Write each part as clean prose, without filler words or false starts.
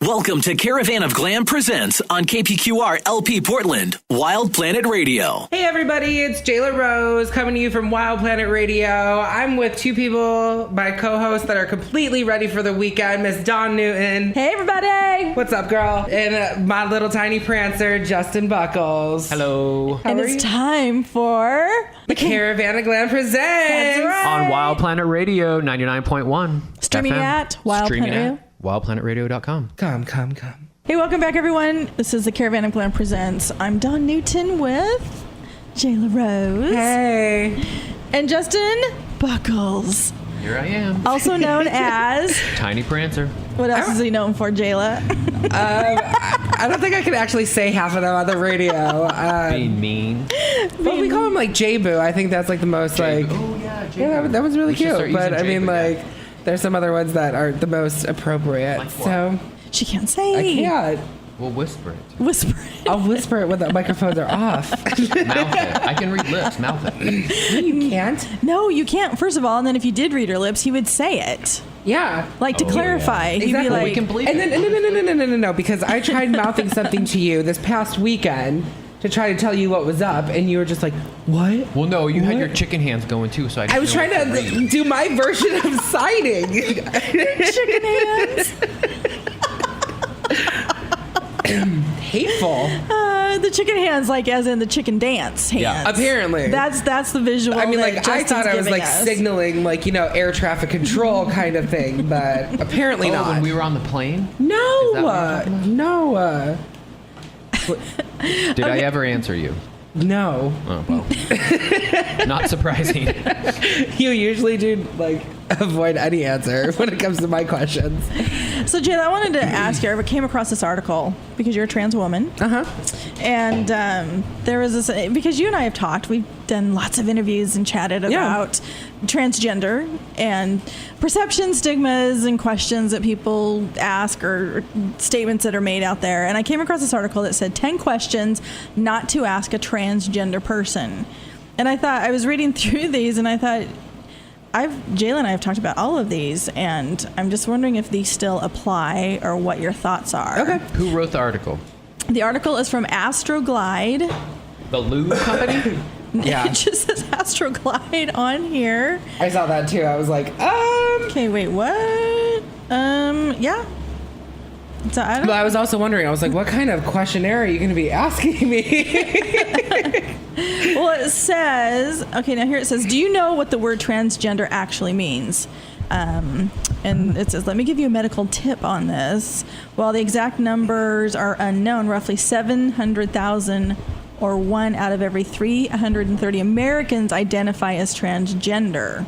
Welcome to Caravan of GLAM presents on KPQR LP Portland, Wild Planet Radio. Hey everybody, it's Jayla Rose coming to you from Wild Planet Radio. I'm with two people, my co-hosts that are completely ready for the weekend, Miss Dawn Newton. Hey everybody! What's up, girl? And my little tiny prancer, Justin Buckles. Hello. And it's time for the Caravan of GLAM presents. That's right. On Wild Planet Radio 99.1. Streaming FM. at Wild Streaming Planet Radio. at wildplanetradio.com. Come. Hey, welcome back everyone. This is the Caravan of GLAM presents. I'm Dawn Newton with Jayla Rose. Hey. And Justin Buckles. Here I am. Also known as... Tiny Prancer. What else is he known for, Jayla? I don't think I could actually say half of them on the radio. Being mean. Well, we call him like J-Boo. I think that's like the most like... Oh, yeah. Yeah, that was really cute. But I mean, J-Boo, like... There's some other ones that are the most appropriate. Like what? So She can't say. I can't. We'll whisper it. Whisper it. I'll whisper it when the microphones are off. Mouth it. I can read lips. Mouth it. You can't. No, you can't, first of all. And then if you did read her lips, he would say it. Yeah. Like to clarify. He'd Exactly. be like... We can believe And it. then no, because I tried mouthing something to you this past weekend to try to tell you what was up, and you were just like, "What?" Well, no, you had your What? chicken hands going too, so I was trying to do my version of signing. Chicken hands. Hateful. The chicken hands, like as in the chicken dance hands. Yeah. Apparently. That's the visual. I mean, that like, I Justin's thought I was, giving like, us. signaling, like, air traffic control kind of thing, but apparently not. when we were on the plane? No, Is that what you're talking about? no, Did I ever answer you? no. Oh, well. Not surprising. You usually do, like, avoid any answer when it comes to my questions. So, Jayla, I wanted to ask you. I came across this article because you're a trans woman. And there was this, because you and I have talked, we've done lots of interviews and chatted about transgender and perception, stigmas, and questions that people ask or statements that are made out there. And I came across this article that said 10 questions not to ask a transgender person. And I thought, I was reading through these and I thought, Jayla and I have talked about all of these, and I'm just wondering if these still apply or what your thoughts are. Okay. Who wrote the article? The article is from Astroglide. The Lube Company? Yeah. It just says Astroglide on here. I saw that too. I was like, Okay, wait, what? Yeah. So I don't. But I was also wondering, I was like, what kind of questionnaire are you going to be asking me? Well, it says, okay, now here it says, do you know what the word transgender actually means? And it says, let me give you a medical tip on this. While the exact numbers are unknown, roughly 700,000 or 1 out of every 330 Americans identify as transgender.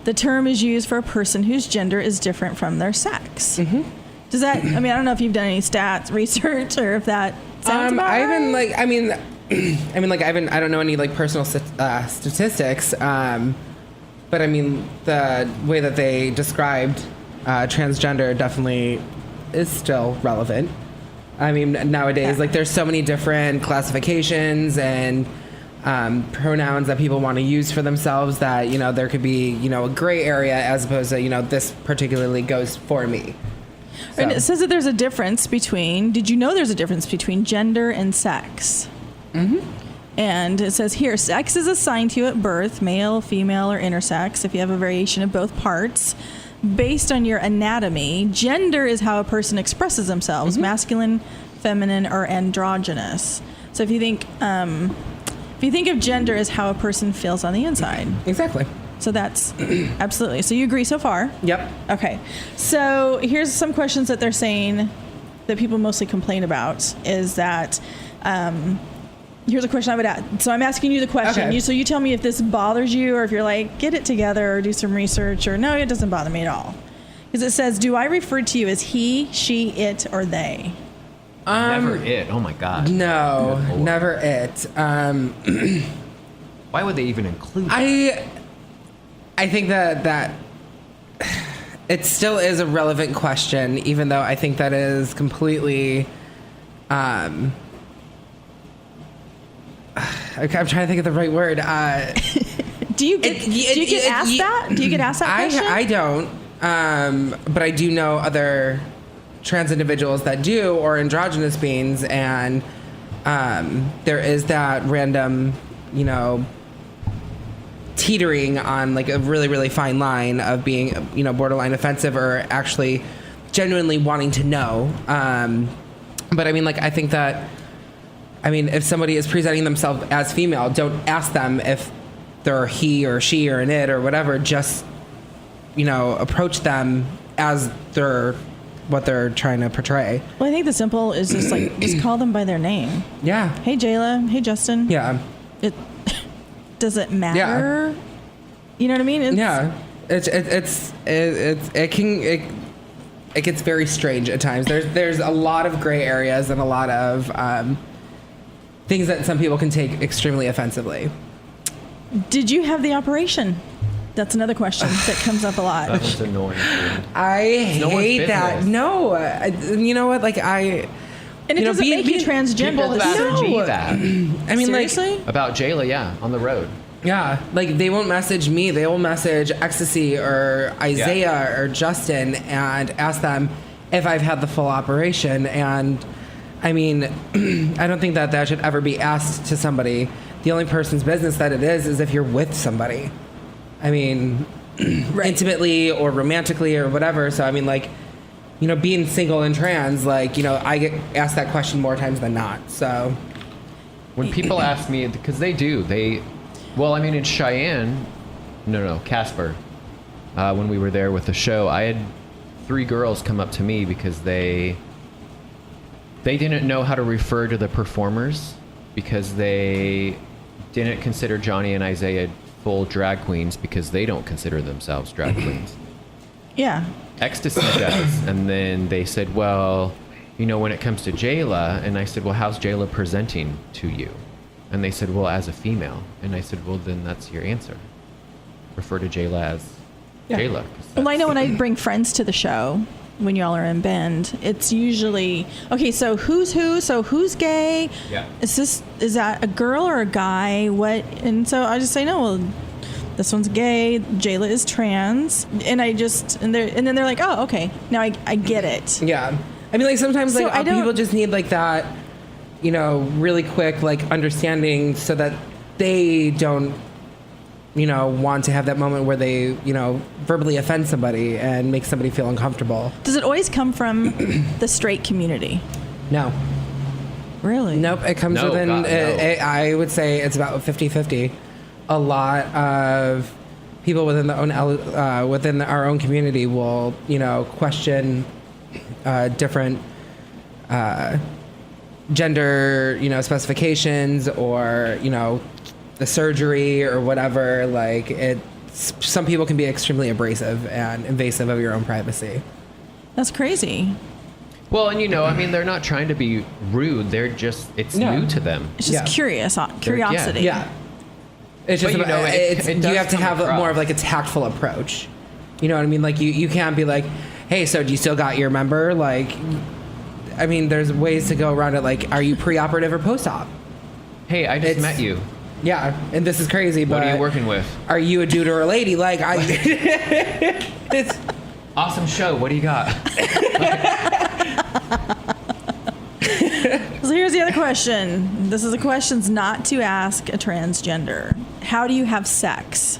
The term is used for a person whose gender is different from their sex. Mm-hmm. Does that, I mean, I don't know if you've done any stats research or if that sounds about I haven't, right? like, I don't know any, like, personal statistics, but I mean, the way that they described transgender definitely is still relevant. I mean, nowadays, like, there's so many different classifications and pronouns that people want to use for themselves that, there could be, a gray area as opposed to, this particularly goes for me. So. And it says that there's a difference between, did you know there's a difference between gender and sex? Mm-hmm. And it says here, sex is assigned to you at birth, male, female, or intersex, if you have a variation of both parts, based on your anatomy. Gender is how a person expresses themselves, masculine, feminine, or androgynous. So if you think of gender as how a person feels on the inside. Exactly. So that's absolutely. So you agree so far? Yep. Okay. So here's some questions that they're saying that people mostly complain about is that, here's a question I would ask. So I'm asking you the question. Okay. So you tell me if this bothers you or if you're like, get it together or do some research or no, it doesn't bother me at all. Because it says, do I refer to you as he, she, it, or they? Never it. Oh, my God. No, Good Lord. never it. Why would they even include that? I think that it still is a relevant question, even though I think that is completely. I'm trying to think of the right word. Do you get asked that? Do you get asked that question? I don't, but I do know other trans individuals that do, or androgynous beings, and there is that random, you know, teetering on like a really, really fine line of being, you know, borderline offensive or actually genuinely wanting to know. But I mean, like, I think that, I mean, if somebody is presenting themselves as female, don't ask them if they're he or she or an it or whatever. Just, you know, approach them as what they're trying to portray. Well, I think the simple is just like, just call them by their name. Yeah. Hey, Jayla. Hey, Justin. Yeah. Does it matter? Yeah. You know what I mean? It gets very strange at times. There's a lot of gray areas and a lot of things that some people can take extremely offensively. Did you have the operation? That's another question that comes up a lot. That was annoying. I hate that. No, you know what? Like and it doesn't make you transgender. People have asked me that. I mean, seriously? like About Jayla, yeah, on the road. Yeah, like they won't message me. They will message Ecstasy or Isaiah or Justin and ask them if I've had the full operation. And I mean, I don't think that should ever be asked to somebody. The only person's business that it is if you're with somebody. I mean, right. Intimately or romantically or whatever. So I mean, like, you know, being single and trans, like, you know, I get asked that question more times than not. So when people ask me, because well, I mean, in Cheyenne, Casper, when we were there with the show, I had 3 girls come up to me because they didn't know how to refer to the performers because they didn't consider Johnny and Isaiah full drag queens because they don't consider themselves drag queens. Yeah. Ecstasy does. And then they said, well, you know, when it comes to Jayla, and I said, well, how's Jayla presenting to you? And they said, well, as a female. And I said, well, then that's your answer. Refer to Jayla as Jayla. Well, I know when I bring friends to the show, when y'all are in Bend, it's usually, okay, so who's who? So who's gay? Yeah. Is that a girl or a guy? What? And so I just say, no, well, this one's gay. Jayla is trans. And then they're like, oh, okay. Now I get it. Yeah. I mean, like, sometimes So like people just need like that, you know, really quick like understanding so that they don't, you know, want to have that moment where they, you know, verbally offend somebody and make somebody feel uncomfortable. Does it always come from the straight community? No. Really? Nope. It comes within, I would say it's about 50-50. A lot of people within our own community will, you know, question different gender, you know, specifications or, you know, the surgery or whatever. Like, some people can be extremely abrasive and invasive of your own privacy. That's crazy. Well, and you know, I mean, they're not trying to be rude. They're just, it's new to them. It's just curiosity. Yeah. It's just, but, you know, you have to have more of like a tactful approach. You know what I mean? Like, you can't be like, hey, so do you still got your member? Like, I mean, there's ways to go around it. Like, are you pre-operative or post-op? Hey, I just met you. Yeah, and this is crazy, but... What are you working with? Are you a dude or a lady? Like, it's... Awesome show. What do you got? So here's the other question. This is a question's not to ask a transgender. How do you have sex?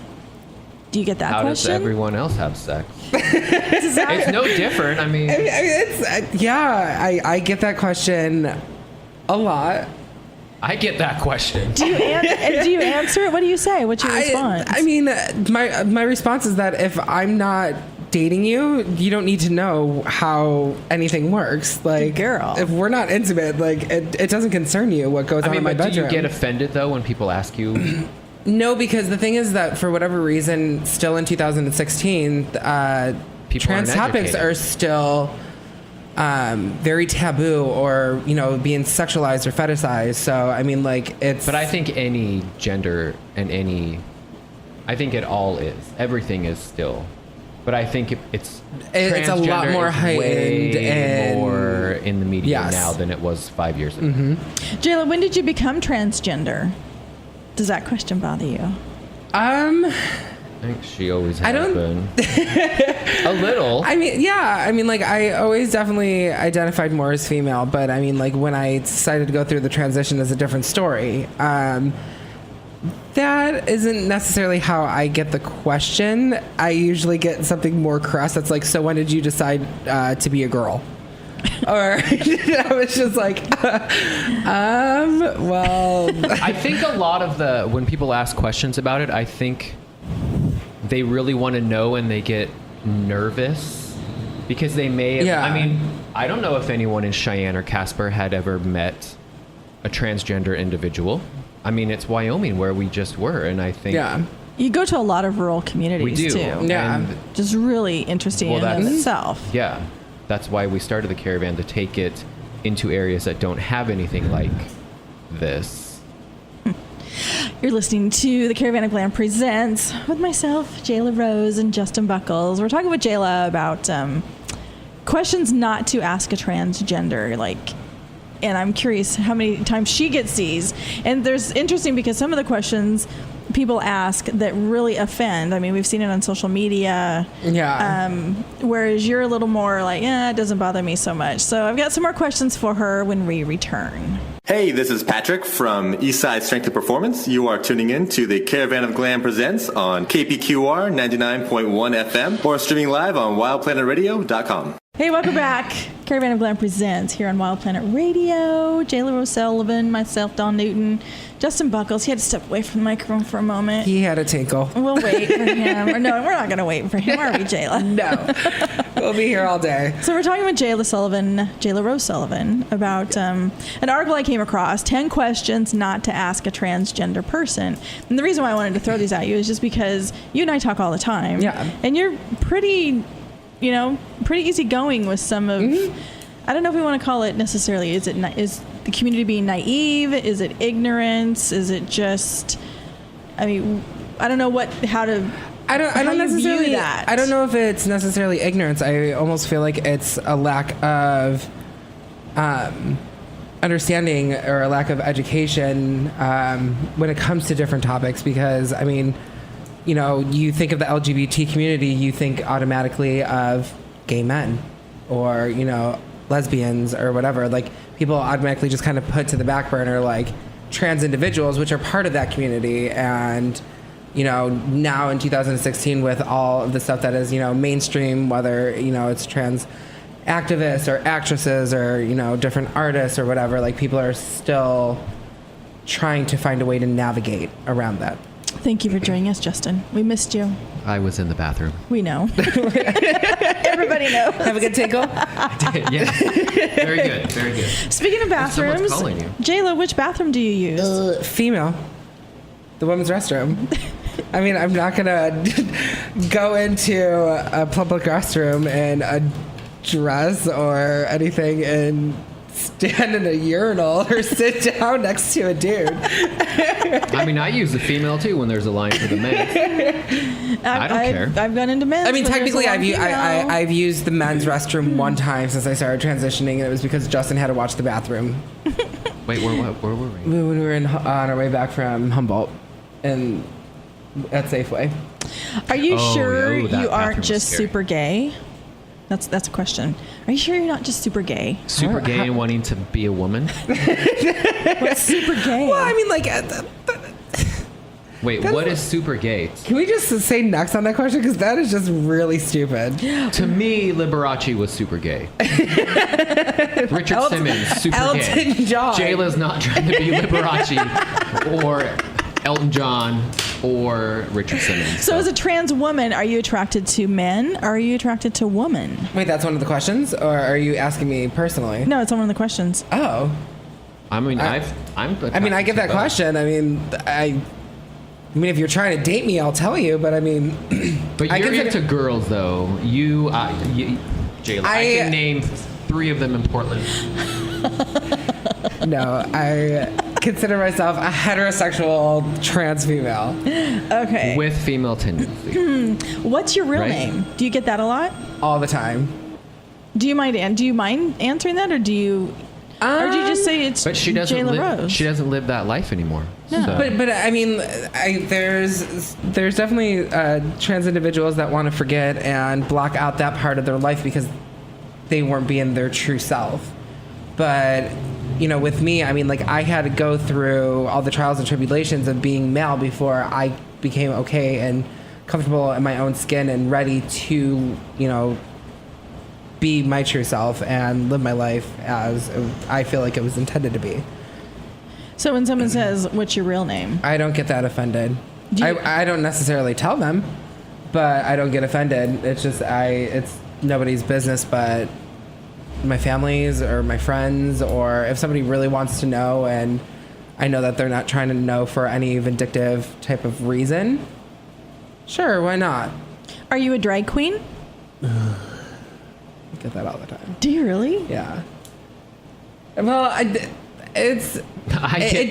Do you get that question? How does everyone else have sex? It's no different. I mean it's I get that question a lot. I get that question. Do you answer it? What do you say? What's your response? I mean, my response is that if I'm not dating you, you don't need to know how anything works. Like, girl, if we're not intimate, like it doesn't concern you what goes on in my bedroom. Do you get offended though when people ask you? No, because the thing is that for whatever reason, still in 2016, trans topics are still very taboo, or, you know, being sexualized or fetishized. So I mean, like, it's... But I think any gender and I think it all is. Everything is still. But I think it's a lot more heightened and more in the media now than it was 5 years ago. Mm-hmm. Jayla, when did you become transgender? Does that question bother you? I think she always has I don't- been. A little. I mean, yeah. I mean, like, I always definitely identified more as female, but I mean, like, when I decided to go through the transition is a different story. That isn't necessarily how I get the question. I usually get something more crass that's like, so when did you decide to be a girl? Or I was just like, well. I think a lot of when people ask questions about it, I think they really want to know and they get nervous because they may have, Yeah. I mean, I don't know if anyone in Cheyenne or Casper had ever met a transgender individual. I mean, it's Wyoming where we just were, and I think Yeah. You go to a lot of rural we communities do. too. Yeah. And Just really interesting in and of itself. yeah, that's why we started the Caravan, to take it into areas that don't have anything like this. You're listening to the Caravan of Glam presents with myself, Jayla Rose, and Justin Buckles. We're talking with Jayla about questions not to ask a transgender, and I'm curious how many times she gets these. And there's interesting because some of the questions people ask that really offend. I mean, we've seen it on social media. Yeah. Whereas you're a little more like, it doesn't bother me so much. So I've got some more questions for her when we return. Hey, this is Patrick from Eastside Strength and Performance. You are tuning in to the Caravan of Glam Presents on KPQR 99.1 FM or streaming live on wildplanetradio.com. Hey, welcome back. Caravan of Glam presents here on Wild Planet Radio. Jayla Rose Sullivan, myself, Dawn Newton, Justin Buckles. He had to step away from the microphone for a moment. He had a tinkle. We'll wait for him. Or no, we're not going to wait for him, are we, Jayla? No. We'll be here all day. So we're talking with Jayla Rose Sullivan, about an article I came across, 10 questions not to ask a transgender person. And the reason why I wanted to throw these at you is just because you and I talk all the time. Yeah. And you're pretty easygoing with some of, I don't know if we want to call it necessarily, is the community being naive? Is it ignorance? Is it just, I mean, I don't know how you necessarily view that. I don't know if it's necessarily ignorance. I almost feel like it's a lack of understanding or a lack of education when it comes to different topics, because I mean, you think of the LGBT community, you think automatically of gay men or, lesbians or whatever. Like, people automatically just kind of put to the back burner, like, trans individuals, which are part of that community. And, now in 2016 with all of the stuff that is, mainstream, whether, it's trans activists or actresses or, different artists or whatever, like, people are still trying to find a way to navigate around that. Thank you for joining us, Justin. We missed you. I was in the bathroom. We know. Everybody knows. Have a good tinkle? Yeah. Very good. Very good. Speaking of bathrooms, Someone's calling you. Jayla, which bathroom do you use? Female. The women's restroom. I mean, I'm not going to go into a public restroom in a dress or anything and stand in a urinal or sit down next to a dude. I mean, I use the female too when there's a line for the men. I don't care. I've gone into men's. I mean, when there's technically, a lot of female. I've used the men's restroom one time since I started transitioning, and it was because Justin had to watch the bathroom. Wait, where were we? When we were on our way back from Humboldt and at Safeway. Are you sure that you bathroom aren't was just scary. super gay? That's a question. Are you sure you're not just super gay? Super gay and wanting to be a woman? What's super gay? Well, I mean, like, Wait, what is super gay? can we just say next on that question? Because that is just really stupid. To me, Liberace was super gay. Richard Simmons, super gay. Elton John. Jayla's not trying to be Liberace or Elton John or Richard Simmons. So as a trans woman, are you attracted to men or are you attracted to women? Wait, that's one of the questions? Or are you asking me personally? No, it's one of the questions. Oh. I mean, I I get that question. I mean, if you're trying to date me, I'll tell you. But I mean, But I you're consider- into girls, though. Jayla, I can name 3 of them in Portland. no, I consider myself a heterosexual trans female. Okay. With female tendencies. What's your real Right. name? Do you get that a lot? All the time. Do you mind answering that, or do you just say it's But she doesn't Jayla live. Rose? She doesn't live that life anymore. Yeah. So- But I mean, there's definitely trans individuals that want to forget and block out that part of their life because they weren't being their true self. But, you know, with me, I mean, like, I had to go through all the trials and tribulations of being male before I became okay and comfortable in my own skin and ready to, you know, be my true self and live my life as I feel like it was intended to be. So when someone says, what's your real name? I don't get that offended. I don't necessarily tell them, but I don't get offended. It's just it's nobody's business but my family's or my friends, or if somebody really wants to know and I know that they're not trying to know for any vindictive type of reason, sure, why not? Are you a drag queen? I get that all the time. Do you really? Yeah. Well, I get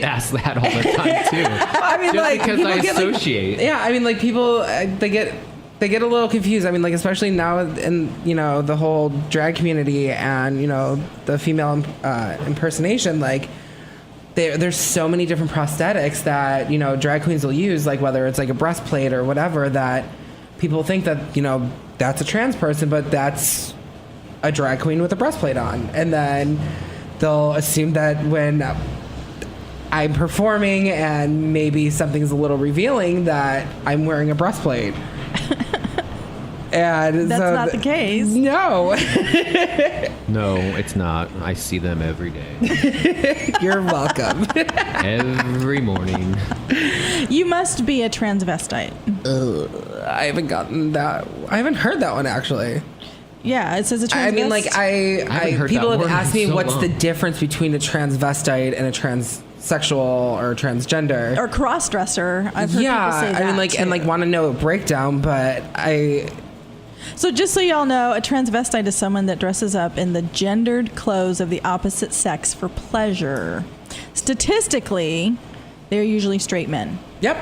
asked that all the time too. I mean, Just like, because people I get, like- associate. yeah, I mean, like, people they get a little confused. I mean, like, especially now in, you know, the whole drag community and, you know, the female impersonation, like, there's so many different prosthetics that, you know, drag queens will use, like whether it's like a breastplate or whatever, that people think that, you know, that's a trans person, but that's a drag queen with a breastplate on. And then they'll assume that when I'm performing and maybe something's a little revealing that I'm wearing a breastplate. And That's so not the case. No. No, it's not. I see them every day. You're welcome. Every morning. You must be a transvestite. I haven't gotten that. I haven't heard that one actually. Yeah, it says a transvestite. I mean, like, haven't heard people that have word asked in me so what's long. the difference between a transvestite and a transsexual or transgender. Or cross-dresser. I've heard people say that I mean, like, too. and like want to know a breakdown, but So just so y'all know, a transvestite is someone that dresses up in the gendered clothes of the opposite sex for pleasure. Statistically, they're usually straight men. Yep.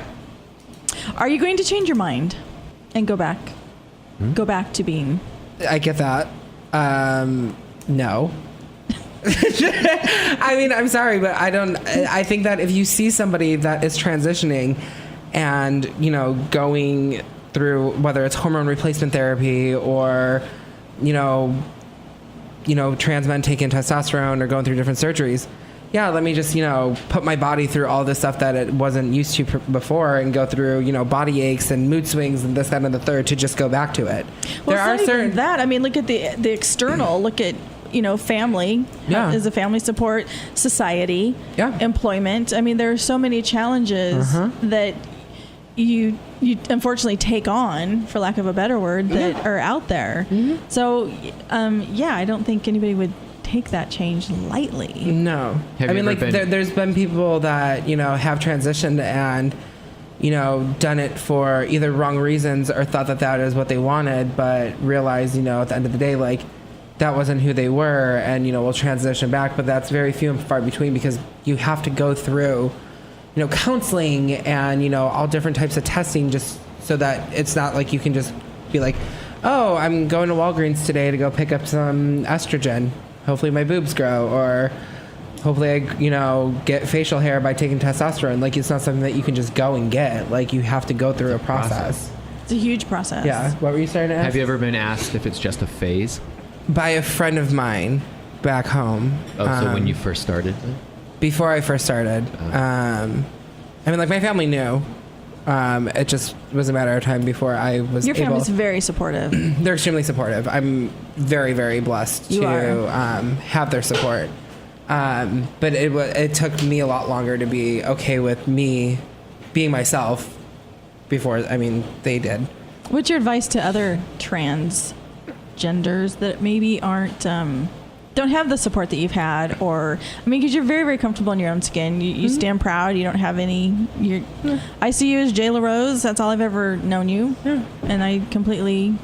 Are you going to change your mind and go back? Go back to being... I get that. No. I mean, I'm sorry, but I think that if you see somebody that is transitioning and, you know, going through whether it's hormone replacement therapy or, you know, trans men taking testosterone or going through different surgeries, yeah, let me just, you know, put my body through all this stuff that it wasn't used to before and go through, you know, body aches and mood swings and this, that, and the third to just go back to it. Well, There are it's not certain even that. I mean, look at the external. Look at, you know, family. Yeah. Is a family support, society, Yeah. employment. I mean, there are so many challenges that you unfortunately take on, for lack of a better word, that are out there. So, yeah, I don't think anybody would take that change lightly. No. Have I you mean, ever like, been- there's been people that, you know, have transitioned and, you know, done it for either wrong reasons or thought that that is what they wanted, but realized, you know, at the end of the day, like, that wasn't who they were and, you know, will transition back. But that's very few and far between because you have to go through, you know, counseling and, you know, all different types of testing just so that it's not like you can just be like, oh, I'm going to Walgreens today to go pick up some estrogen. Hopefully my boobs grow, or hopefully I, you know, get facial hair by taking testosterone. Like, it's not something that you can just go and get. Like, you have to go through a process. It's a huge process. Yeah. What were you starting to ask? Have you ever been asked if it's just a phase? By a friend of mine back home. Oh, so when you first started? Before I first started. I mean, like, my family knew. It just was a matter of time before I was Your able. family's very supportive. They're extremely supportive. I'm very, very blessed You to are. have their support. But it took me a lot longer to be okay with me being myself before, I mean, they did. What's your advice to other transgenders that maybe aren't don't have the support that you've had, or I mean, because you're very, very comfortable in your own skin, you stand proud, you don't have any. I see you as Jay LaRose. That's all I've ever known you, and I completely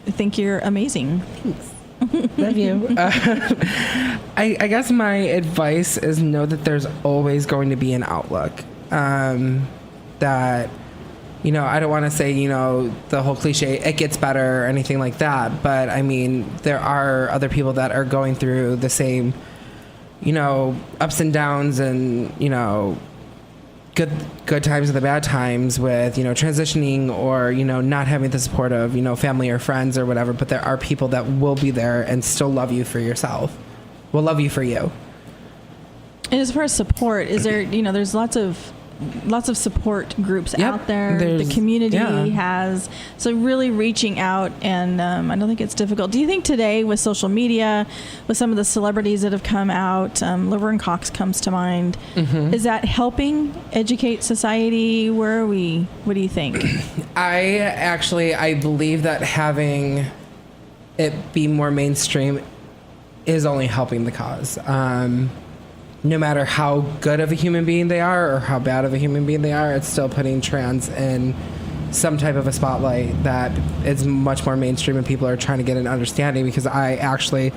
think you're amazing. Love you. I guess my advice is know that there's always going to be an outlook. That, you know, I don't want to say, you know, the whole cliche, it gets better or anything like that. But I mean, there are other people that are going through the same, you know, ups and downs and, you know, good times and the bad times with, transitioning or, not having the support of, family or friends or whatever, but there are people that will be there and still love you for yourself. Will love you for you. And as far as support, is there, there's lots of support groups out there. The community has. So really reaching out, and I don't think it's difficult. Do you think today with social media, with some of the celebrities that have come out, Laverne Cox comes to mind, is that helping educate society? Where are we? What do you think? I believe that having it be more mainstream is only helping the cause. No matter how good of a human being they are or how bad of a human being they are, it's still putting trans in some type of a spotlight that is much more mainstream and people are trying to get an understanding. Because I actually,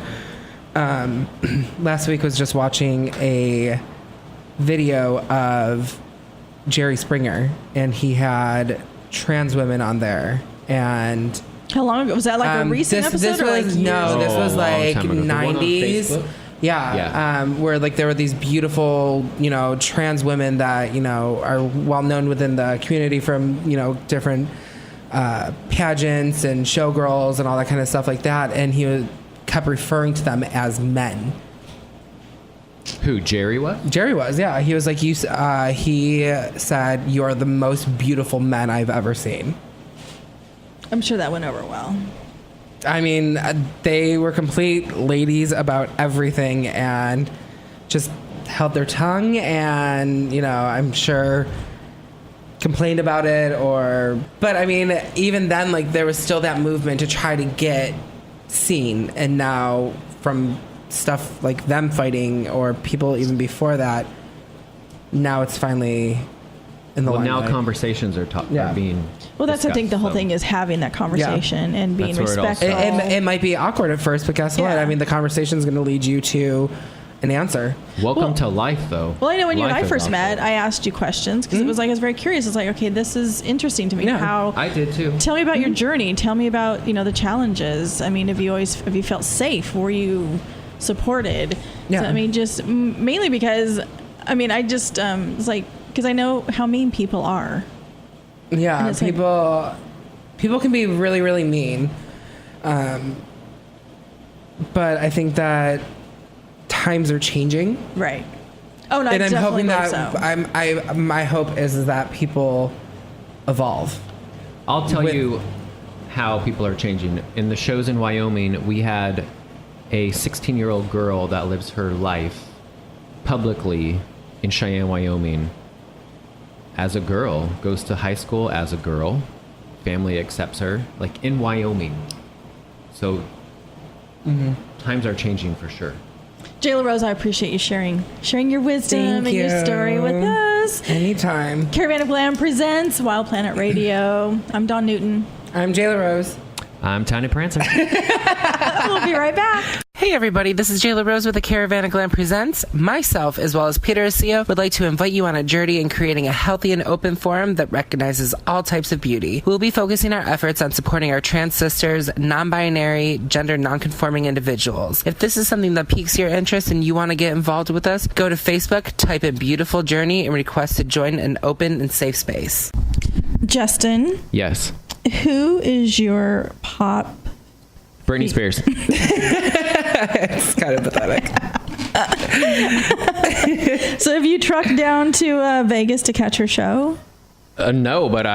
last week was just watching a video of Jerry Springer, and he had trans women on there. And how long ago? Was that like a recent episode? This was, no, this was like 90s. Yeah. Where like there were these beautiful, trans women that, are well known within the community from, different pageants and showgirls and all that kind of stuff like that. And he kept referring to them as men. Who, Jerry was? Jerry was, yeah. He was like, he said, "You are the most beautiful men I've ever seen." I'm sure that went over well. I mean, they were complete ladies about everything and just held their tongue and, I'm sure complained about it but I mean, even then, like, there was still that movement to try to get seen. And now from stuff like them fighting or people even before that, now it's finally in the limelight. Now conversations are being Well, that's, I think, the whole thing is having that conversation and being respectful. It might be awkward at first, but guess what? I mean, the conversation is going to lead you to an answer. Welcome to life, though. Well, I know when you and I first met, I asked you questions because it was like I was very curious. It's like, okay, this is interesting to me. Yeah. How I did too. Tell me about your journey. Tell me about the challenges. I mean, have you felt safe? Were you supported? Yeah. So, I mean, just mainly because I just it's like because I know how mean people are. Yeah, people can be really, really mean. But I think that times are changing. Right. Oh, no, and I'm hoping that so. My hope is that people evolve. I'll tell you how people are changing. In the shows in Wyoming, we had a 16-year-old girl that lives her life publicly in Cheyenne, Wyoming. As a girl, goes to high school as a girl, family accepts her, like in Wyoming. So times are changing for sure. Jayla Rose, I appreciate you sharing your wisdom and your story with us. Anytime. Caravan of Glam presents Wild Planet Radio. I'm Dawn Newton. I'm Jayla Rose. I'm Tiny Prancer. We'll be right back. Hey everybody, this is Jayla Rose with the Caravan of Glam Presents. Myself, as well as Peter Acio, would like to invite you on a journey in creating a healthy and open forum that recognizes all types of beauty. We'll be focusing our efforts on supporting our trans sisters, non-binary, gender non-conforming individuals. If this is something that piques your interest and you want to get involved with us, go to Facebook, type in Beautiful Journey, and request to join an open and safe space. Justin. Yes. Who is your pop? Britney Spears. It's kind of pathetic. So have you trucked down to Vegas to catch her show? No, but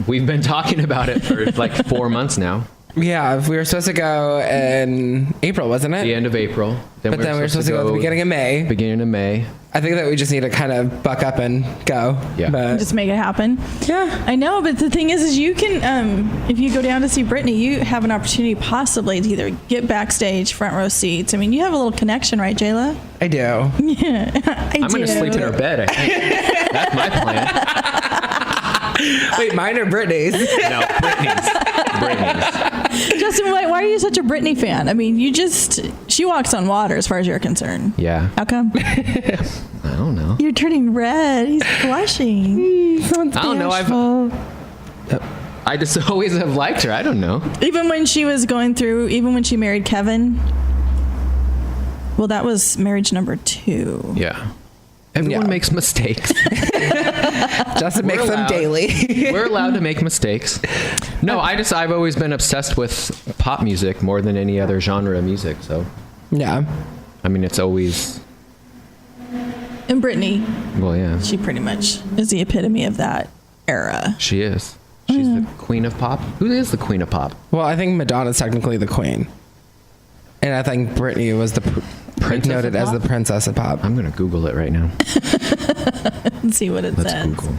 we've been talking about it for like 4 months now. Yeah, we were supposed to go in April, wasn't it? The end of April. But then we were supposed to go at the beginning of May. Beginning of May. I think that we just need to kind of buck up and go. Yeah. But just make it happen. Yeah. I know, but the thing is you can, if you go down to see Britney, you have an opportunity possibly to either get backstage, front row seats. I mean, you have a little connection, right, Jayla? I do. Yeah, I'm going to sleep in her bed, I think. That's my plan. Wait, mine or Britney's? No, Britney's. Justin, why are you such a Britney fan? I mean, she walks on water as far as you're concerned. Yeah. How come? I don't know. You're turning red. He's blushing. I don't know. I just always have liked her. I don't know. Even when she married Kevin. Well, that was marriage number 2. Yeah. Everyone makes mistakes. Justin makes them daily. We're allowed to make mistakes. No, I've always been obsessed with pop music more than any other genre of music. So, yeah. I mean, it's always. And Britney. Well, yeah. She pretty much is the epitome of that era. She is. She's the queen of pop. Who is the queen of pop? Well, I think Madonna's technically the queen. And I think Britney was noted as the princess of pop. I'm going to Google it right now. Let's see what it Let's says. Google.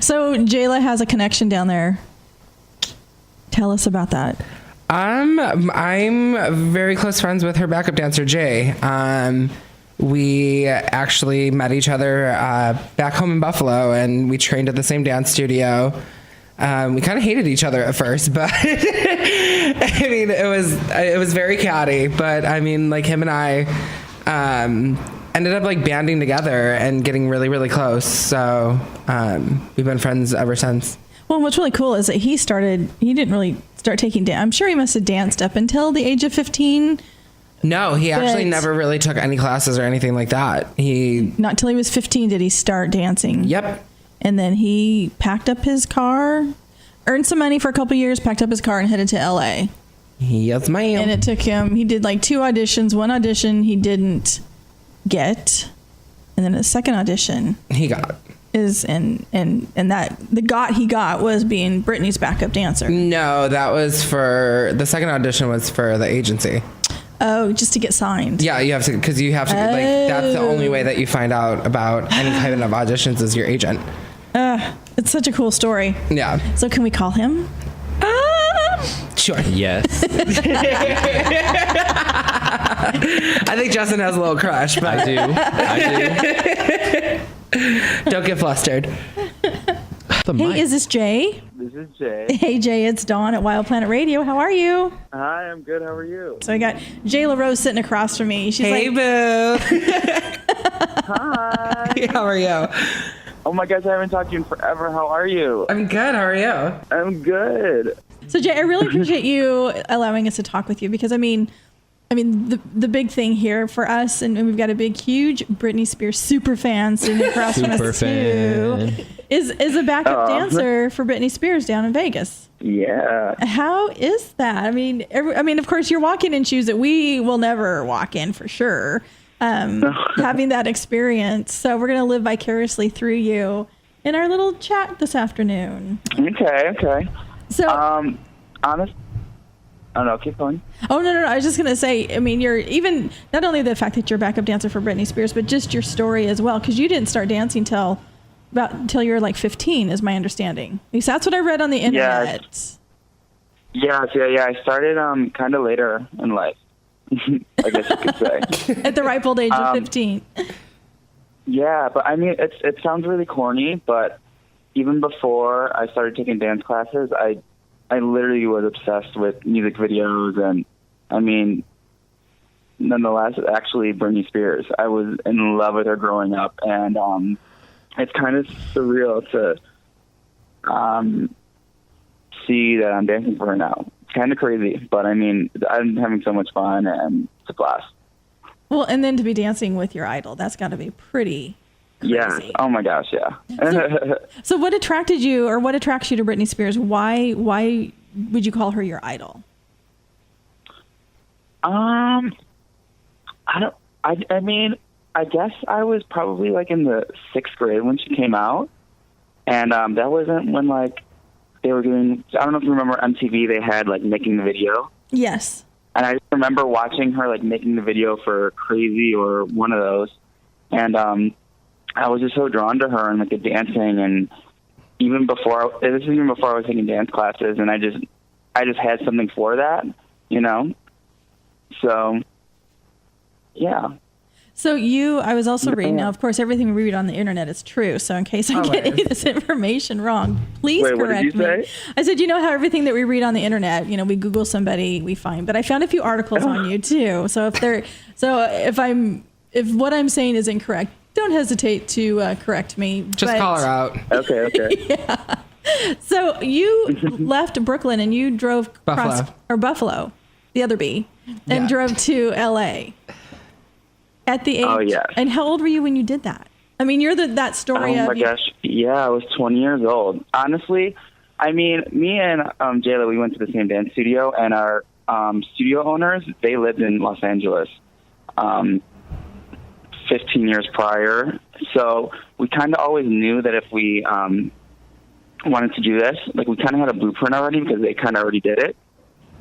So Jayla has a connection down there. Tell us about that. I'm very close friends with her backup dancer, Jae. We actually met each other back home in Buffalo, and we trained at the same dance studio. We kind of hated each other at first, but I mean, it was very catty. But I mean, like, him and I ended up like banding together and getting really, really close. So we've been friends ever since. Well, what's really cool is that he didn't really start taking dance. I'm sure he must have danced up until the age of 15. No, he actually never really took any classes or anything like that. Not till he was 15 did he start dancing. Yep. And then he packed up his car, earned some money for a couple years, packed up his car, and headed to L.A. Yes, ma'am. And it took him, he did like 2 auditions. One audition he didn't get. And then the second audition he got. And that he got was being Britney's backup dancer. No, the second audition was for the agency. Oh, just to get signed. Yeah, you have to, because you have to, like, that's the only way that you find out about any kind of auditions is your agent. It's such a cool story. Yeah. So can we call him? Sure. Yes. I think Justin has a little crush, but I do. Don't get flustered. Hey, is this Jay? This is Jay. Hey, Jay, it's Dawn at Wild Planet Radio. How are you? Hi, I'm good. How are you? So I got Jay LaRose sitting across from me. She's hey, like, boo. Hi. How are you? Oh my gosh, I haven't talked to you in forever. How are you? I'm good. How are you? I'm good. So Jay, I really appreciate you allowing us to talk with you because I mean, the big thing here for us, and we've got a big, huge Britney Spears super fan sitting across from us too, is a backup dancer for Britney Spears down in Vegas. Yeah. How is that? I mean, of course, you're walking in shoes that we will never walk in for sure. Having that experience, so we're gonna live vicariously through you in our little chat this afternoon. Okay. So, honest. Oh no, keep going. Oh no! I was just gonna say. I mean, you're even not only the fact that you're a backup dancer for Britney Spears, but just your story as well, because you didn't start dancing till you were like 15, is my understanding. At least that's what I read on the internet. Yeah. I started kind of later in life, I guess you could say. At the ripe old age of 15. Yeah, but I mean, it sounds really corny, but even before I started taking dance classes, I literally was obsessed with music videos, and I mean, nonetheless, actually Britney Spears. I was in love with her growing up, and it's kind of surreal to see that I'm dancing for her now. It's kind of crazy, but I mean, I'm having so much fun, and it's a blast. Well, and then to be dancing with your idol, that's got to be pretty crazy. Yeah. Oh my gosh, yeah. So what attracted you, or what attracts you to Britney Spears? Why would you call her your idol? I mean, I guess I was probably like in the 6th grade when she came out, and that wasn't when like they were doing. I don't know if you remember MTV. They had like Making the Video. Yes. And I just remember watching her like making the video for Crazy or one of those, and I was just so drawn to her and like the dancing, and even before I was taking dance classes, and I just had something for that, you know. So, yeah. So I was also reading, now of course everything we read on the internet is true, so in case I get any of this information wrong, please correct what did you me. say? I said, you know how everything that we read on the internet, you know, we Google somebody, we find, but I found a few articles on you too. So if what I'm saying is incorrect, don't hesitate to correct me. Just call her out. Okay. Yeah. So you left Brooklyn and you drove Buffalo, the other B, and drove to LA. At the age, oh yes. And how old were you when you did that? I mean, you're that story Oh of... my gosh. Yeah, I was 20 years old. Honestly, I mean, me and Jayla, we went to the same dance studio, and our studio owners, they lived in Los Angeles 15 years prior. So we kind of always knew that if we wanted to do this, like we kind of had a blueprint already because they kind of already did it.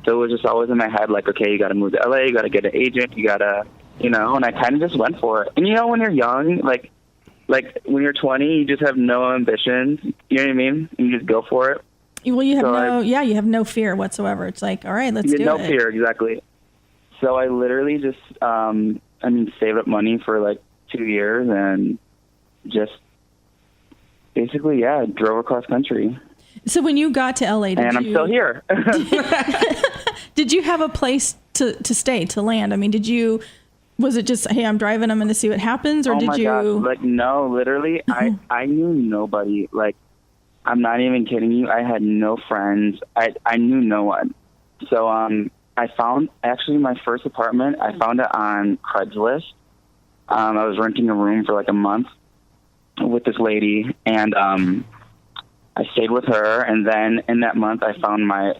So it was just always in my head, like, okay, you got to move to LA, you got to get an agent, you got to, you know, and I kind of just went for it. And you know, when you're young, like when you're 20, you just have no ambitions. You know what I mean? And you just go for it. Well, you have you have no fear whatsoever. It's like, all right, let's do it. No fear, exactly. So I literally just, saved up money for like 2 years and just basically, drove across country. So when you got to LA, I'm still here. Did you have a place to stay, to land? I mean, was it just, hey, I'm driving, I'm going to see what happens? Or did you? Gosh. Like, no, literally, I knew nobody. Like, I'm not even kidding you. I had no friends. I knew no one. So I found, actually, my first apartment, I found it on Craigslist. I was renting a room for like a month with this lady, and I stayed with her. And then in that month, I found my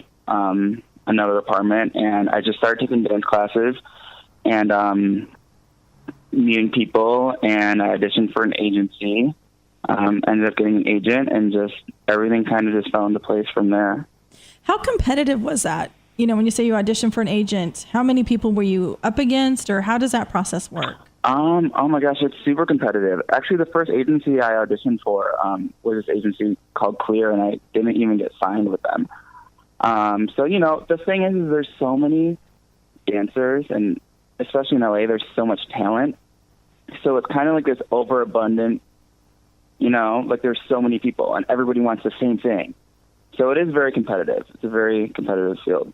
another apartment, and I just started taking dance classes and meeting people, and I auditioned for an agency. Ended up getting an agent, and just everything kind of just fell into place from there. How competitive was that? You know, when you say you auditioned for an agent, how many people were you up against, or how does that process work? Oh my gosh, it's super competitive. Actually, the first agency I auditioned for was this agency called Clear, and I didn't even get signed with them. So, you know, the thing is there's so many dancers, and especially in LA, there's so much talent. So it's kind of like this overabundant, you know, like there's so many people, and everybody wants the same thing. So it is very competitive. It's a very competitive field.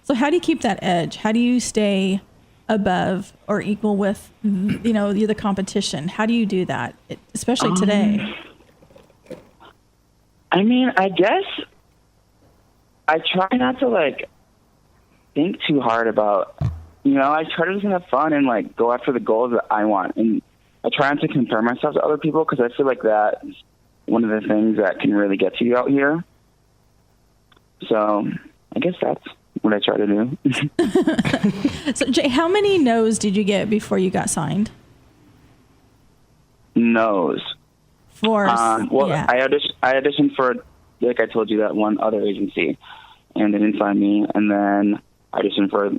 So how do you keep that edge? How do you stay above or equal with, you know, the competition? How do you do that, especially today? I mean, I guess I try not to, like, think too hard about, you know, I try to just have fun and, like, go after the goals that I want. And I try not to compare myself to other people, because I feel like that's one of the things that can really get to you out here. So I guess that's what I try to do. So, Jay, how many no's did you get before you got signed? No's. For yeah. I auditioned for, like I told you, that one other agency, and they didn't sign me. And then I auditioned for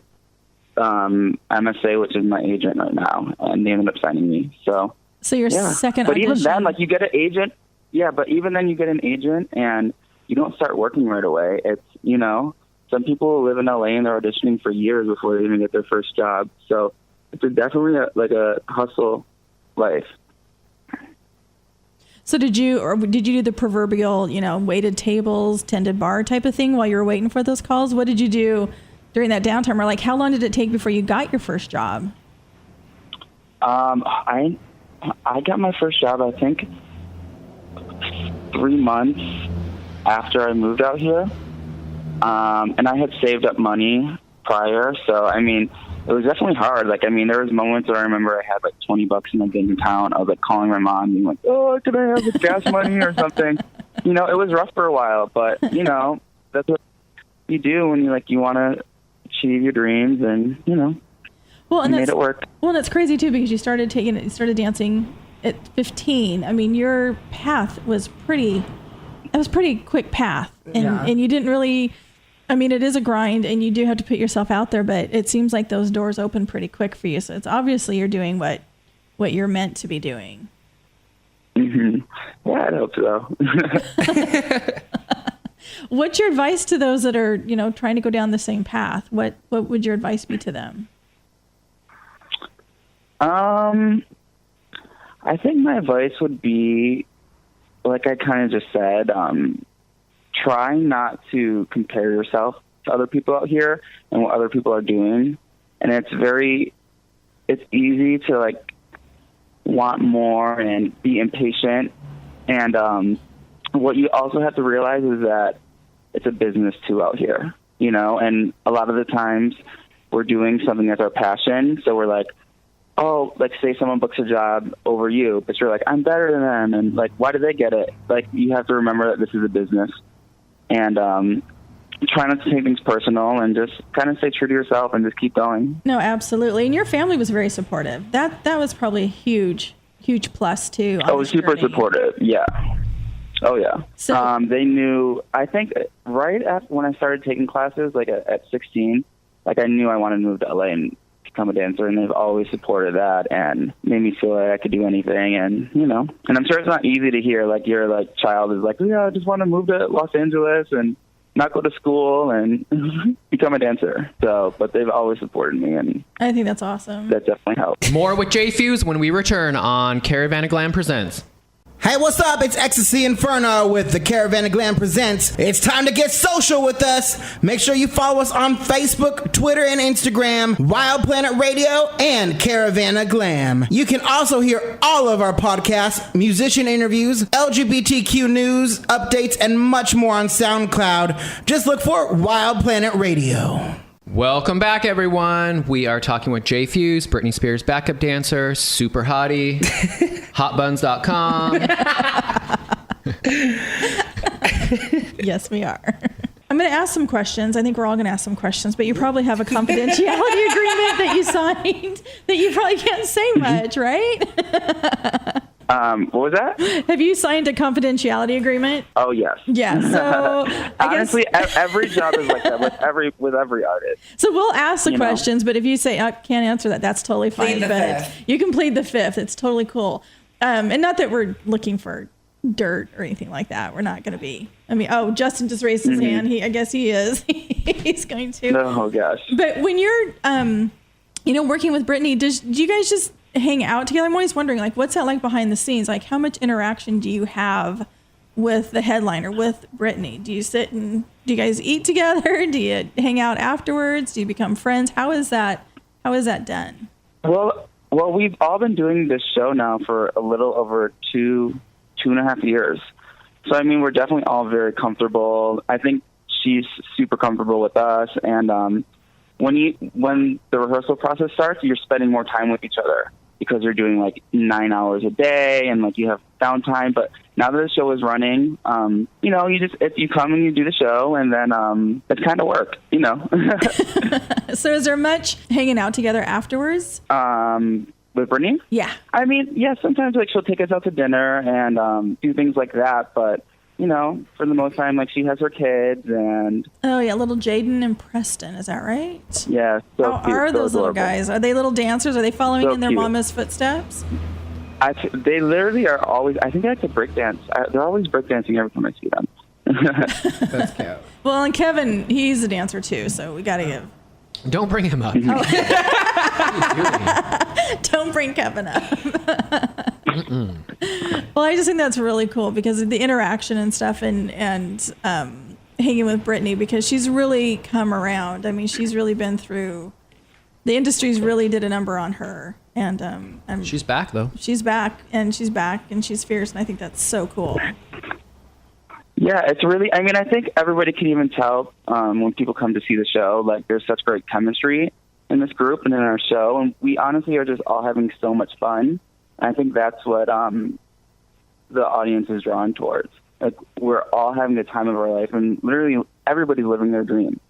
MSA, which is my agent right now, and they ended up signing me. So your second but audition. Even then, like, you get an agent. Yeah, but even then you get an agent, and you don't start working right away. It's, you know, some people live in LA and they're auditioning for years before they even get their first job. So it's definitely a hustle life. So did you do the proverbial, you know, waited tables, tended bar type of thing while you were waiting for those calls? What did you do during that downtime? Or, like, how long did it take before you got your first job? I got my first job, I think, 3 months after I moved out here. And I had saved up money prior. So, I mean, it was definitely hard. Like, I mean, there was moments where I remember I had like $20 in my bank account. I was like calling my mom and like, oh, can I have the gas money or something? You know, it was rough for a while, but, you know, that's what you do when you want to achieve your dreams, and, you know, you made it work. Well, and it's crazy too, because you started dancing at 15. I mean, your path was pretty quick path, and you didn't really, I mean, it is a grind, and you do have to put yourself out there, but it seems like those doors open pretty quick for you. So it's obviously you're doing what you're meant to be doing. Mm-hmm. Yeah, I hope so. What's your advice to those that are, you know, trying to go down the same path? What would your advice be to them? I think my advice would be, like I kind of just said, try not to compare yourself to other people out here and what other people are doing. And it's easy to, like, want more and be impatient. And what you also have to realize is that it's a business too out here, you know, and a lot of the times we're doing something that's our passion. So we're like, oh, like say someone books a job over you, but you're like, I'm better than them, and like, why did they get it? Like, you have to remember that this is a business, and try not to take things personal, and just kind of stay true to yourself and just keep going. No, absolutely. And your family was very supportive. That was probably a huge plus too. Oh, super supportive. Yeah. Oh yeah. So they knew. I think right after when I started taking classes, like at 16, like I knew I wanted to move to LA and become a dancer, and they've always supported that and made me feel like I could do anything. And and I'm sure it's not easy to hear. Like your like child is like, yeah, I just want to move to Los Angeles and not go to school and become a dancer. So, but they've always supported me, and I think that's awesome. That definitely helps. More with Jae Fusz when we return on Caravan of GLAM Presents. Hey, what's up? It's Ecstasy Inferno with the Caravan of GLAM Presents. It's time to get social with us. Make sure you follow us on Facebook, Twitter, and Instagram, Wild Planet Radio, and Caravan of GLAM. You can also hear all of our podcasts, musician interviews, LGBTQ news, updates, and much more on SoundCloud. Just look for Wild Planet Radio. Welcome back, everyone. We are talking with Jae Fusz, Britney Spears' backup dancer, super hottie, hotbuns.com. Yes, we are. I'm going to ask some questions. I think we're all going to ask some questions, but you probably have a confidentiality agreement that you signed that you probably can't say much, right? What was that? Have you signed a confidentiality agreement? Oh, yes. Yeah. So honestly, every job is like that with every artist. So we'll ask the questions, but if you say I can't answer that, that's totally fine. But you can plead the fifth. It's totally cool. And not that we're looking for dirt or anything like that. We're not going to be. I mean, Justin just raised his hand. I guess he is. He's going to. Oh gosh. But when you're, working with Britney, do you guys just hang out together? I'm always wondering, like, what's that like behind the scenes? Like, how much interaction do you have with the headliner, with Britney? Do you sit and do you guys eat together? Do you hang out afterwards? Do you become friends? How is that done? Well, we've all been doing this show now for a little over two and a half years. So, I mean, we're definitely all very comfortable. I think she's super comfortable with us. And when the rehearsal process starts, you're spending more time with each other because you're doing like 9 hours a day and like you have downtime. But now that the show is running, you come and you do the show, and then it's kind of work, So is there much hanging out together afterwards? With Britney? Yeah. I mean, yeah, sometimes like she'll take us out to dinner and do things like that, but for the most time, like she has her kids and. Oh yeah, little Jaden and Preston, is that right? Yeah. So How cute, are those so little guys? Are they little dancers? Are they following in their cute. mama's footsteps? They literally are always. I think they like to break dance. They're always break dancing every time I see them. That's cute. Well, and Kevin, he's a dancer too, so we got to give. Don't bring him up. Don't bring Kevin up. Well, I just think that's really cool because of the interaction and stuff and hanging with Britney, because she's really come around. I mean, she's really been through. The industry's really did a number on her, and she's back though. She's back and she's fierce, and I think that's so cool. Yeah, it's really, I mean, I think everybody can even tell when people come to see the show, like there's such great chemistry in this group and in our show, and we honestly are just all having so much fun. I think that's what the audience is drawn towards. Like, we're all having the time of our life, and literally everybody's living their dream.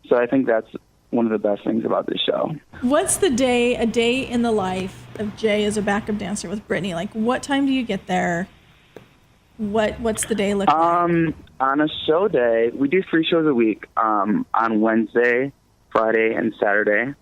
So I think that's one of the best things about this show. What's a day in the life of Jae as a backup dancer with Britney? Like, what time do you get there? What's the day look like? On a show day, we do 3 shows a week, on Wednesday, Friday, and Saturday.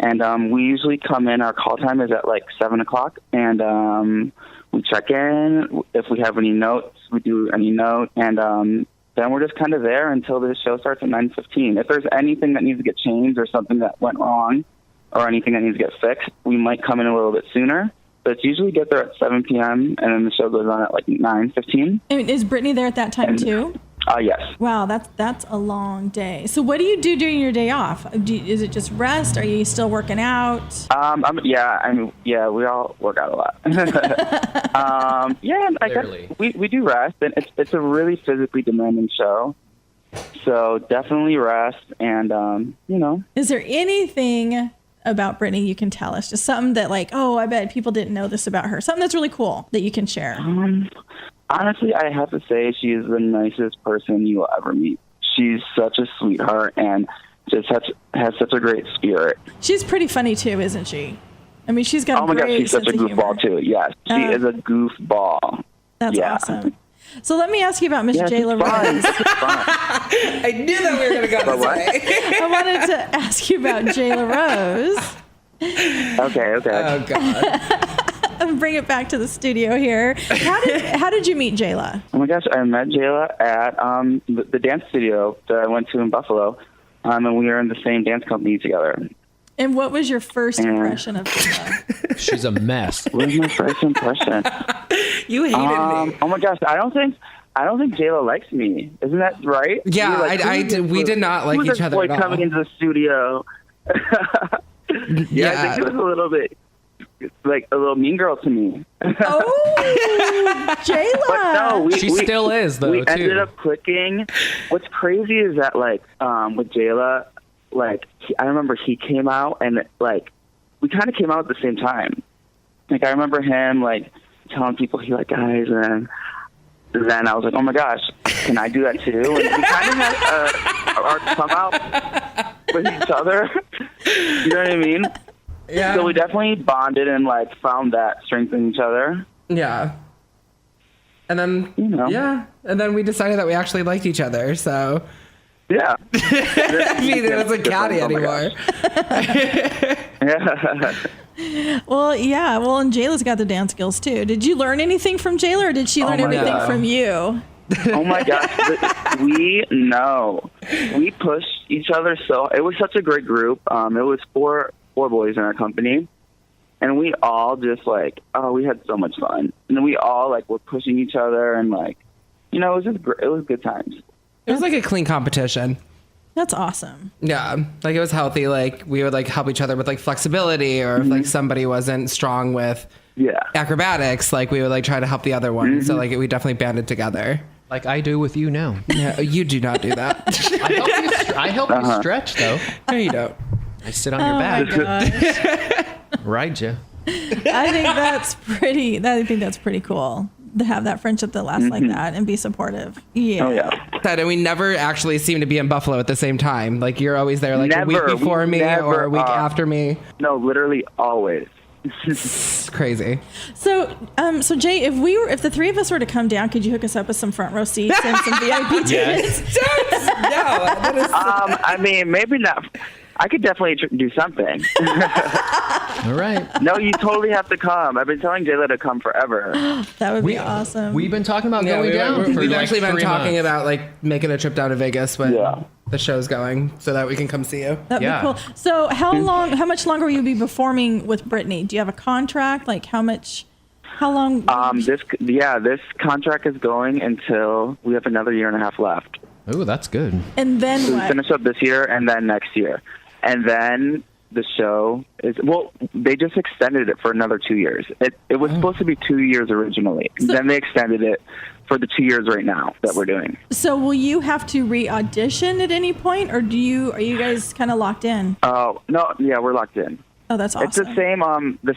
And we usually come in, our call time is at like 7 o'clock, and we check in. If we have any notes, we do any note, and then we're just kind of there until the show starts at 9:15. If there's anything that needs to get changed or something that went wrong or anything that needs to get fixed, we might come in a little bit sooner. But it's usually get there at 7 p.m., and then the show goes on at like 9:15. And is Britney there at that time too? Yes. Wow, that's a long day. So what do you do during your day off? Is it just rest? Are you still working out? We all work out a lot. I guess we do rest, and it's a really physically demanding show. So definitely rest, and Is there anything about Britney you can tell us? Just something that like, oh, I bet people didn't know this about her. Something that's really cool that you can share. Honestly, I have to say she is the nicest person you will ever meet. She's such a sweetheart and just has such a great spirit. She's pretty funny too, isn't she? I mean, she's got a great she's such a goofball too. Yes, she is a goofball. That's awesome. So let me ask you about Miss Jayla Rose. I knew that we were going to go this way. I wanted to ask you about Jayla Rose. Okay. Oh, God. And bring it back to the studio here. How did you meet Jayla? Oh, my gosh. I met Jayla at the dance studio that I went to in Buffalo, and we were in the same dance company together. And what was your first impression of Jayla? She's a mess. What was my first impression? You hated me. Oh my gosh, I don't think Jayla likes me. Isn't that right? Yeah, we did not like each other at all. Coming into the studio. Yeah, I think it was a little bit like a little mean girl to me. Oh, Jayla. But no, she still is though. We ended up clicking. What's crazy is that like with Jayla, like I remember he came out and like we kind of came out at the same time. Like I remember him like telling people he liked guys, and then I was like, oh my gosh, can I do that too? And we kind of had our come out with each other. You know what I mean? Yeah. So we definitely bonded and like found that strength in each other. Yeah. And then, and then we decided that we actually liked each other, so. Yeah. I mean, it wasn't catty anymore. Well, yeah. Well, and Jayla's got the dance skills too. Did you learn anything from Jayla, or did she learn everything from you? Oh my gosh, we pushed each other so. It was such a great group. It was four boys in our company, and we all just like, we had so much fun, and then we all like were pushing each other, and like, it was just it was good times. It was like a clean competition. That's awesome. Yeah, like it was healthy. Like we would like help each other with like flexibility, or if like somebody wasn't strong with acrobatics, like we would like try to help the other one. So like we definitely banded together. Like I do with you now. Yeah, you do not do that. I help you stretch though. No, you don't. I sit on your back. Ride you. I think that's pretty cool to have that friendship that lasts like that and be supportive. Yeah. Oh yeah. And we never actually seem to be in Buffalo at the same time. Like you're always there like a week before me or a week after me. No, literally always. It's crazy. So Jay, if the three of us were to come down, could you hook us up with some front row seats and some VIP tickets? I mean, maybe not. I could definitely do something. All right. No, you totally have to come. I've been telling Jayla to come forever. That would be awesome. We've been talking about going down. We've actually been talking about like making a trip down to Vegas when the show's going, so that we can come see you. That'd be cool. So how much longer will you be performing with Britney? Do you have a contract? Like how long? This contract is going until we have another year and a half left. Oh, that's good. And then so what? We finish up this year and then next year. And then the show is, they just extended it for another 2 years. It was supposed to be 2 years originally. So, then they extended it for the 2 years right now that we're doing. So will you have to re-audition at any point, or are you guys kind of locked in? Oh, no, yeah, we're locked in. Oh, that's awesome. It's the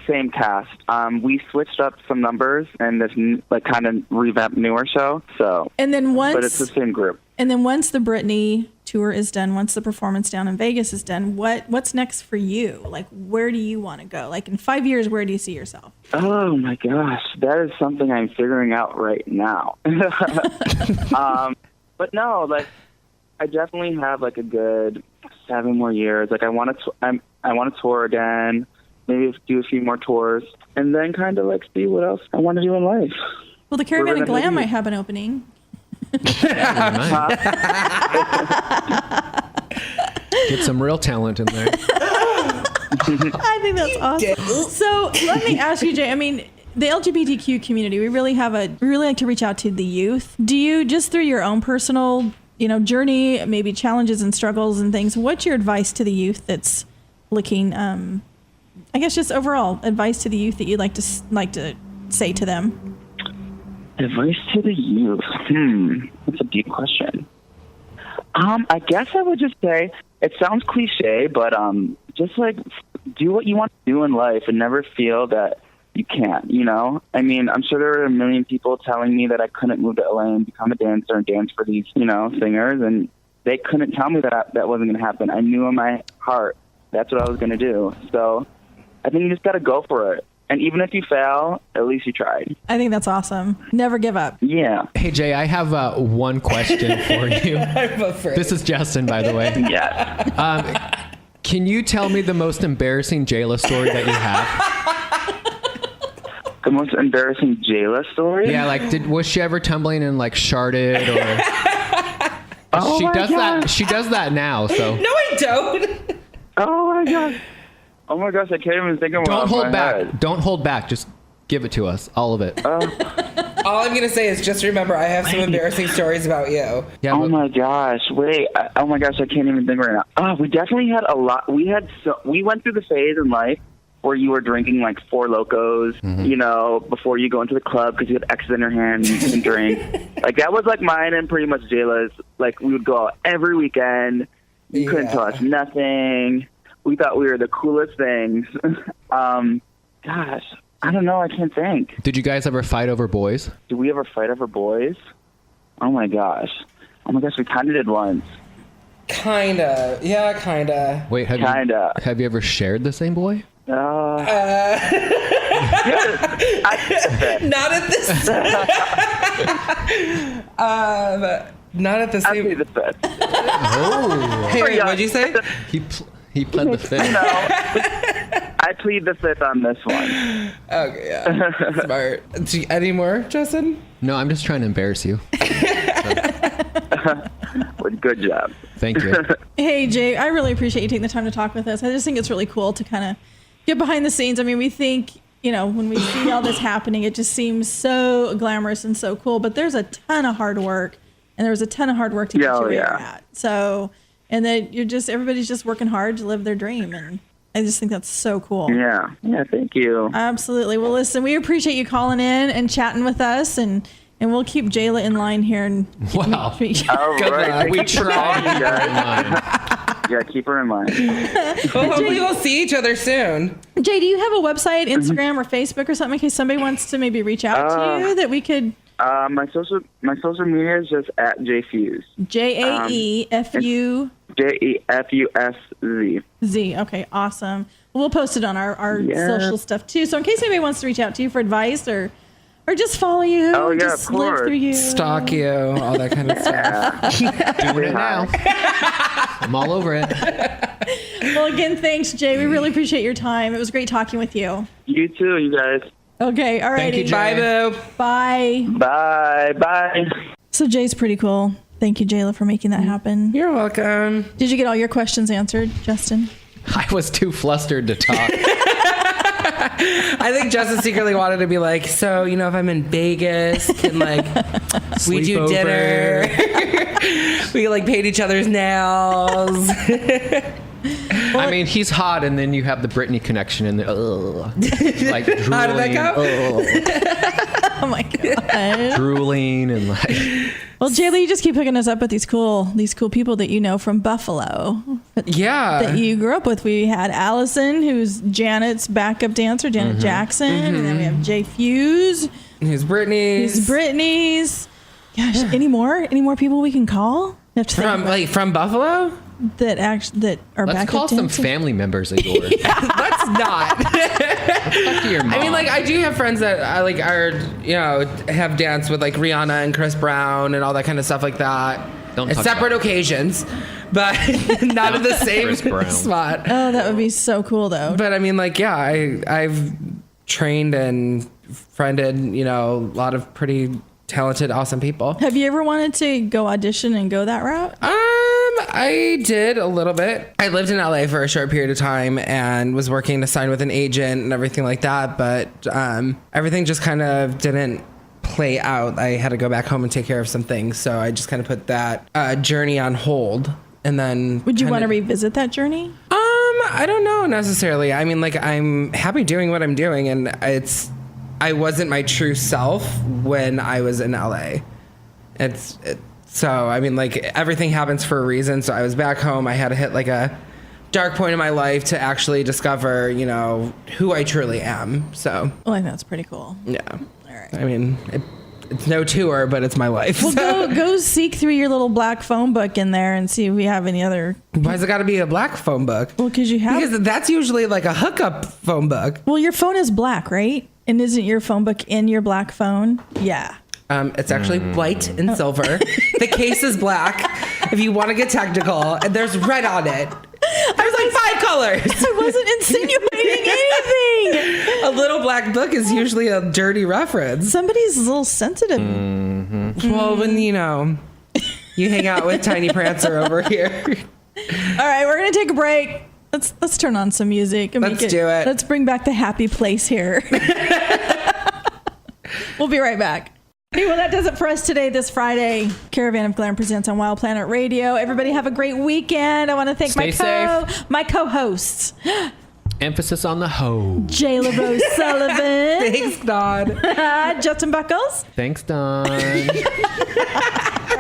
same cast. We switched up some numbers and this like kind of revamped newer show. So, but it's the same group. And then once the Britney tour is done, once the performance down in Vegas is done, what's next for you? Like, where do you want to go? Like in 5 years, where do you see yourself? Oh my gosh, that is something I'm figuring out right now. But no, like I definitely have like a good 7 more years. Like I want to tour again, maybe do a few more tours, and then kind of like see what else I want to do in life. Well, the Caravan of GLAM might have an opening. Get some real talent in there. I think that's awesome. So let me ask you, Jay. I mean, the LGBTQ community, we really like to reach out to the youth. Do you, just through your own personal, journey, maybe challenges and struggles and things, what's your advice to the youth that's looking? I guess just overall advice to the youth that you'd like to say to them. Advice to the youth. That's a deep question. I guess I would just say, it sounds cliche, but just like do what you want to do in life and never feel that you can't, you know? I mean, I'm sure there were a million people telling me that I couldn't move to LA and become a dancer and dance for these, you know, singers, and they couldn't tell me that that wasn't going to happen. I knew in my heart that's what I was going to do. So I think you just got to go for it. And even if you fail, at least you tried. I think that's awesome. Never give up. Yeah. Hey, Jay, I have one question for you. I'm afraid. This is Justin, by the way. Yeah. Can you tell me the most embarrassing Jayla story that you have? The most embarrassing Jayla story? Yeah, like was she ever tumbling and like sharded or? Oh, my God. She does that now. So No, I don't. Oh, my God. Oh, my gosh, I can't even think of one. don't hold my back. head. Don't hold back. Just give it to us, all of it. All I'm going to say is just remember I have some embarrassing stories about you. Yeah. Oh, my gosh. Wait. Oh, my gosh, I can't even think right now. Oh, we definitely had a lot. We went through the phase in life where you were drinking like Four Locos, you know, before you go into the club because you had X's in your hand and you couldn't drink. Like, that was like mine and pretty much Jayla's. Like, we would go out every weekend. You couldn't tell us nothing. We thought we were the coolest things. Gosh, I don't know. I can't think. Did you guys ever fight over boys? Did we ever fight over boys? Oh, my gosh. We kind of did once. Kinda. Yeah, kinda. Wait, have you ever shared the same boy? Not at this. Not at the I'll same. plead the fifth. Oh. Hey, wait, what'd you say? He pled the fifth. No, I plead the fifth on this one. Okay, yeah. Smart. Any more, Justin? No, I'm just trying to embarrass you. Well, good job. Thank you. Hey, Jay, I really appreciate you taking the time to talk with us. I just think it's really cool to kind of get behind the scenes. I mean, we think, you know, when we see all this happening, it just seems so glamorous and so cool. But there's a ton of hard work, and there was a ton of hard work to get you where you're at. So, and then everybody's just working hard to live their dream. And I just think that's so cool. Yeah. Yeah, thank you. Absolutely. Well, listen, we appreciate you calling in and chatting with us, and we'll keep Jayla in line here. And All right. We tried. Yeah, keep her in mind. Well, hopefully we'll see each other soon. Jay, do you have a website, Instagram, or Facebook or something in case somebody wants to maybe reach out to you that we could? My social media is just at Jae Fusz. JAEFU. JEFUSZ. Z. Okay, awesome. We'll post it on our social stuff too. So in case anybody wants to reach out to you for advice or just follow you, just live through you, stalk you, all that kind of stuff. Doing it now. I'm all over it. Well, again, thanks, Jay. We really appreciate your time. It was great talking with you. You too, you guys. Okay, all righty. Bye, boo. Bye. Bye. So Jay's pretty cool. Thank you, Jayla, for making that happen. You're welcome. Did you get all your questions answered, Justin? I was too flustered to talk. I think Justin secretly wanted to be like, so, you know, if I'm in Vegas, can like we do Sleepover. dinner? We like paint each other's nails. I mean, he's hot, and then you have the Britney connection, and like drooling. How did that go? Oh my god. Drooling and like. Well, Jayla, you just keep hooking us up with these cool people that you know from Buffalo. Yeah. That you grew up with. We had Allison, who's Janet's backup dancer, Janet Jackson, and then we have Jae Fusz. Who's Britney's? Gosh, any more people we can call? We have to think From Buffalo? that are Let's backup call some dancers. family members of yours. Let's not. Talk to your mom. I mean, like, I do have friends that have danced with like Rihanna and Chris Brown and all that kind of stuff like that. Don't At talk separate about it. occasions, but not in the same Chris Brown. spot. Oh, that would be so cool, though. But I mean, like, yeah, I've trained and friended, you know, a lot of pretty talented, awesome people. Have you ever wanted to go audition and go that route? I did a little bit. I lived in LA for a short period of time and was working to sign with an agent and everything like that. But everything just kind of didn't play out. I had to go back home and take care of some things. So I just kind of put that journey on hold. And then Would you want to revisit that journey? I don't know necessarily. I mean, like, I'm happy doing what I'm doing, and I wasn't my true self when I was in LA. So, I mean, like, everything happens for a reason. So I was back home. I had to hit like a dark point in my life to actually discover, you know, who I truly am. So, Well, I think that's pretty cool. yeah. All right. I mean, it's no tour, but it's my life. Well, go seek through your little black phone book in there and see if we have any other. Why's it got to be a black phone book? Well, because you have. Because that's usually like a hookup phone book. Well, your phone is black, right? And isn't your phone book in your black phone? Yeah. It's actually white and silver. The case is black. If you want to get technical, and there's red on it. There's like 5 colors. I wasn't insinuating anything. A little black book is usually a dirty reference. Somebody's a little sensitive. Well, when you hang out with Tiny Prancer over here. All right, we're gonna take a break. Let's turn on some music and Let's do it. Let's bring back the happy place here. We'll be right back. Hey, well, that does it for us today, this Friday. Caravan of Glam presents on Wild Planet Radio. Everybody have a great weekend. I want to thank my co-hosts. Emphasis on the hoe. Jay LaRose Sullivan. Thanks, Don. Justin Buckles. Thanks, Don. All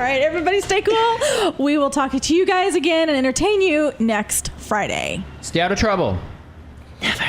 right, everybody stay cool. We will talk to you guys again and entertain you next Friday. Stay out of trouble. Never.